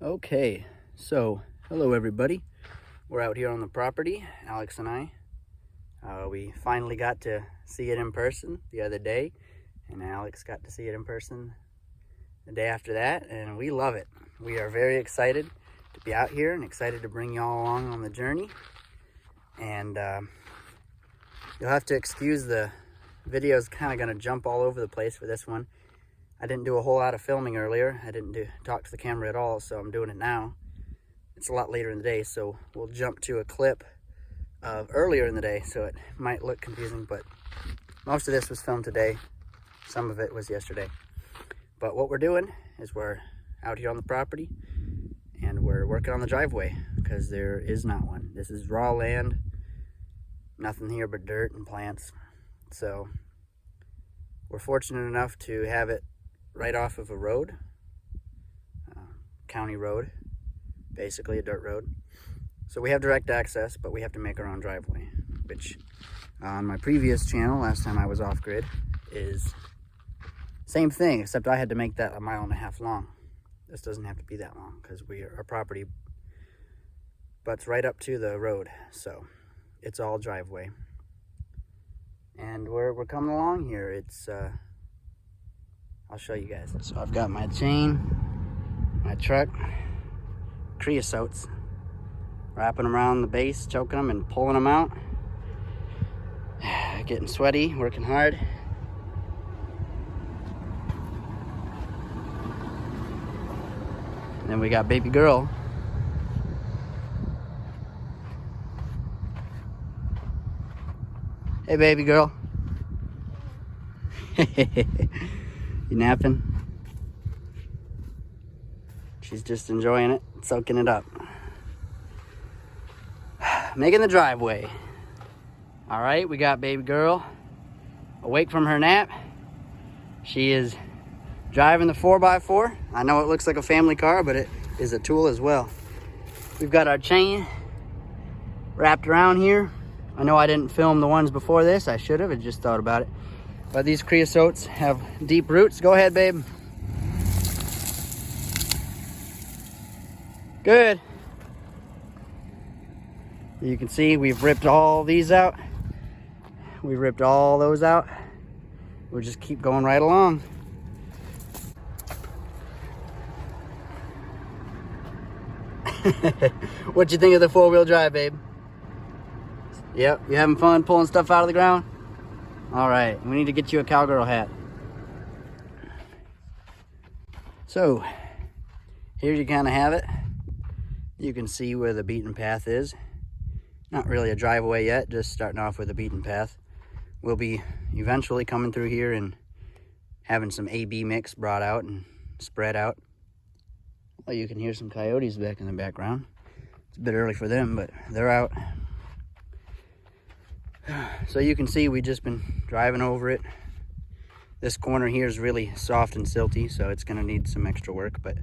Okay, so hello everybody. We're out here on the property, Alex and I. We finally got to see it in person the other day, and Alex got to see it in person the day after that, and we love it. We are very excited to be out here and excited to bring y'all along on the journey. And you'll have to excuse the video's kind of going to jump all over the place for this one. I didn't do a whole lot of filming earlier. I didn't talk to the camera at all, so I'm doing it now. It's a lot later in the day, so we'll jump to a clip of earlier in the day, so it might look confusing, but most of this was filmed today. Some of it was yesterday. But what we're doing is we're out here on the property, and we're working on the driveway, because there is not one. This is raw land, nothing here but dirt and plants. So we're fortunate enough to have it right off of a road, county road, basically a dirt road. So we have direct access, but we have to make our own driveway, which on my previous channel, last time I was off grid, is same thing, except I had to make that 1.5 miles long. This doesn't have to be that long because our property butts right up to the road, so it's all driveway. And we're coming along here. It's I'll show you guys. So I've got my chain, my truck, creosotes, wrapping them around the base, choking them and pulling them out. Getting sweaty, working hard. And then we got baby girl. Hey baby girl. You napping? She's just enjoying it, soaking it up. Making the driveway. All right, we got baby girl awake from her nap. She is driving the 4x4. I know it looks like a family car, but it is a tool as well. We've got our chain wrapped around here. I know I didn't film the ones before this. I should have, I just thought about it. But these creosotes have deep roots. Go ahead, babe. Good. You can see we've ripped all these out. We've ripped all those out. We'll just keep going right along. What you think of the 4-wheel drive, babe? Yep, you having fun pulling stuff out of the ground? All right, we need to get you a cowgirl hat. So, here you kind of have it. You can see where the beaten path is. Not really a driveway yet, just starting off with a beaten path. We'll be eventually coming through here and having some AB mix brought out and spread out. Well, you can hear some coyotes back in the background. It's a bit early for them, but they're out. So you can see we've just been driving over it. This corner here is really soft and silty, so it's gonna need some extra work, but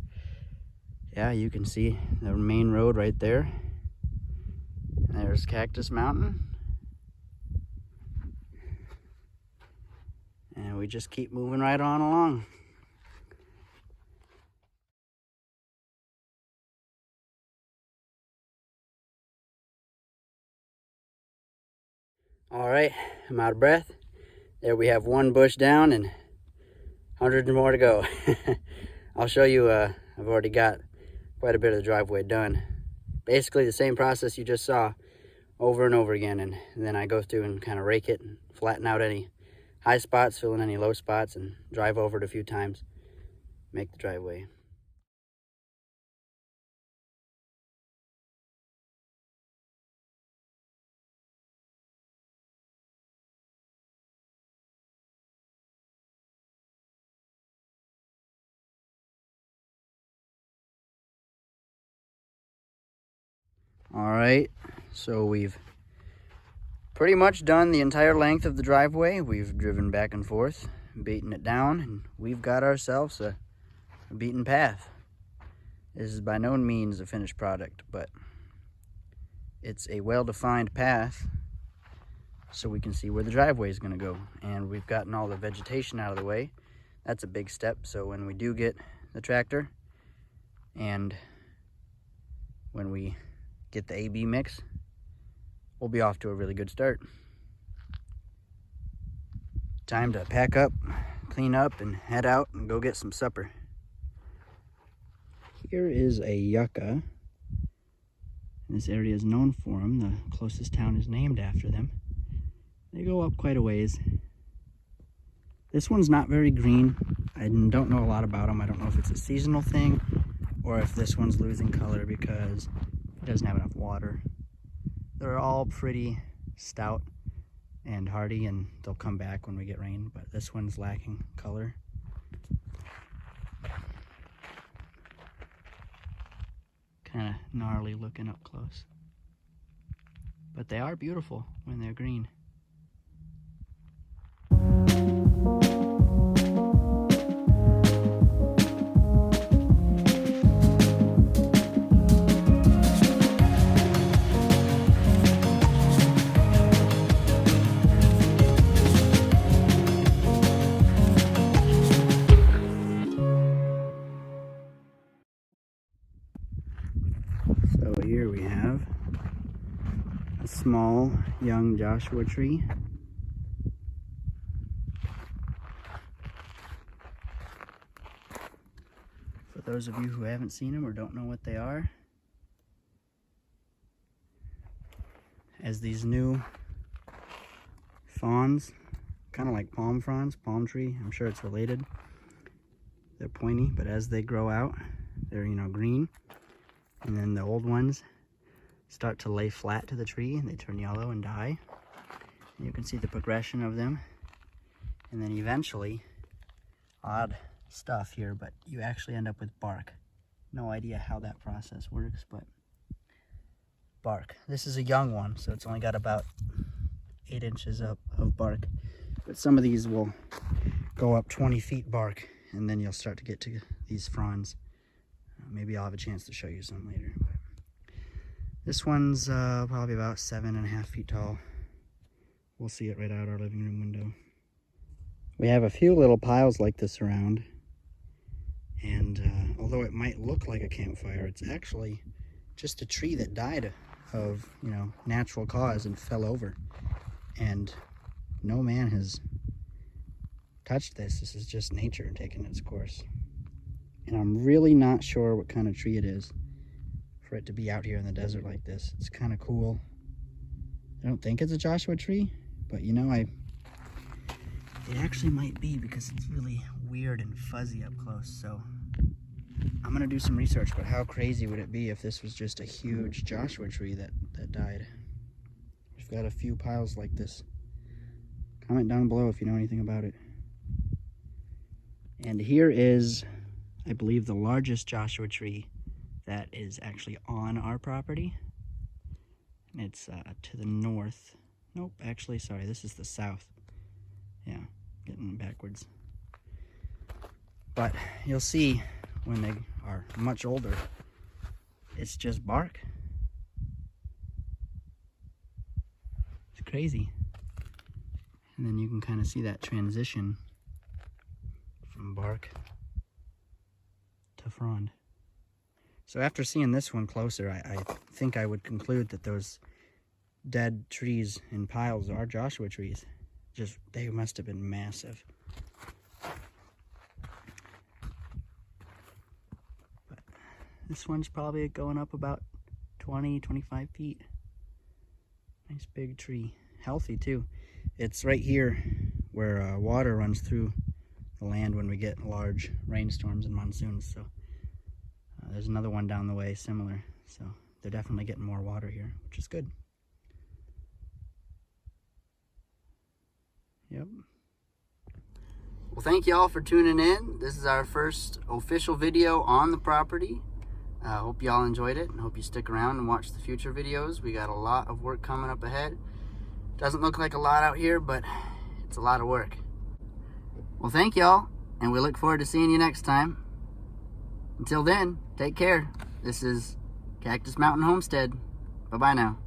yeah, you can see the main road right there. There's Cactus Mountain. And we just keep moving right on along. All right, I'm out of breath. There we have one bush down and hundreds more to go. I'll show you, I've already got quite a bit of the driveway done. Basically the same process you just saw over and over again, and then I go through and kind of rake it and flatten out any high spots, fill in any low spots, and drive over it a few times, make the driveway. All right, so we've pretty much done the entire length of the driveway. We've driven back and forth, beaten it down, and we've got ourselves a beaten path. This is by no means a finished product, but it's a well-defined path so we can see where the driveway is going to go. And we've gotten all the vegetation out of the way. That's a big step, so when we do get the tractor and when we get the AB mix, we'll be off to a really good start. Time to pack up, clean up, and head out and go get some supper. Here is a yucca. This area is known for them. The closest town is named after them. They go up quite a ways. This one's not very green. I don't know a lot about them. I don't know if it's a seasonal thing or if this one's losing color because it doesn't have enough water. They're all pretty stout and hardy, and they'll come back when we get rain, but this one's lacking color. Kind of gnarly looking up close. But they are beautiful when they're green. So here we have a small young Joshua tree. For those of you who haven't seen them or don't know what they are, as these new fronds, kind of like palm fronds, palm tree, I'm sure it's related. They're pointy, but as they grow out, they're, green. And then the old ones start to lay flat to the tree and they turn yellow and die. And you can see the progression of them. And then eventually, odd stuff here, but you actually end up with bark. No idea how that process works, but bark. This is a young one, so it's only got about 8 inches of bark. But some of these will go up 20 feet bark, and then you'll start to get to these fronds. Maybe I'll have a chance to show you some later. But this one's probably about 7.5 feet tall. We'll see it right out our living room window. We have a few little piles like this around. And although it might look like a campfire, it's actually just a tree that died of, natural cause and fell over. And no man has touched this. This is just nature taking its course. And I'm really not sure what kind of tree it is for it to be out here in the desert like this. It's kind of cool. I don't think it's a Joshua tree, but it actually might be because it's really weird and fuzzy up close. So I'm gonna do some research, but how crazy would it be if this was just a huge Joshua tree that died? We've got a few piles like this. Comment down below if you know anything about it. And here is, I believe, the largest Joshua tree that is actually on our property. And it's to the north. Nope, actually, sorry, this is the south. Yeah, getting backwards. But you'll see when they are much older, it's just bark. It's crazy. And then you can kind of see that transition from bark to frond. So after seeing this one closer, I think I would conclude that those dead trees in piles are Joshua trees. They must have been massive. But this one's probably going up about 20, 25 feet. Nice big tree. Healthy too. It's right here where water runs through the land when we get large rainstorms and monsoons. So there's another one down the way similar. So they're definitely getting more water here, which is good. Yep. Well, thank you all for tuning in. This is our first official video on the property. I hope you all enjoyed it and hope you stick around and watch the future videos. We got a lot of work coming up ahead. Doesn't look like a lot out here, but it's a lot of work. Well, thank y'all, and we look forward to seeing you next time. Until then, take care. This is Cactus Mountain Homestead. Bye-bye now.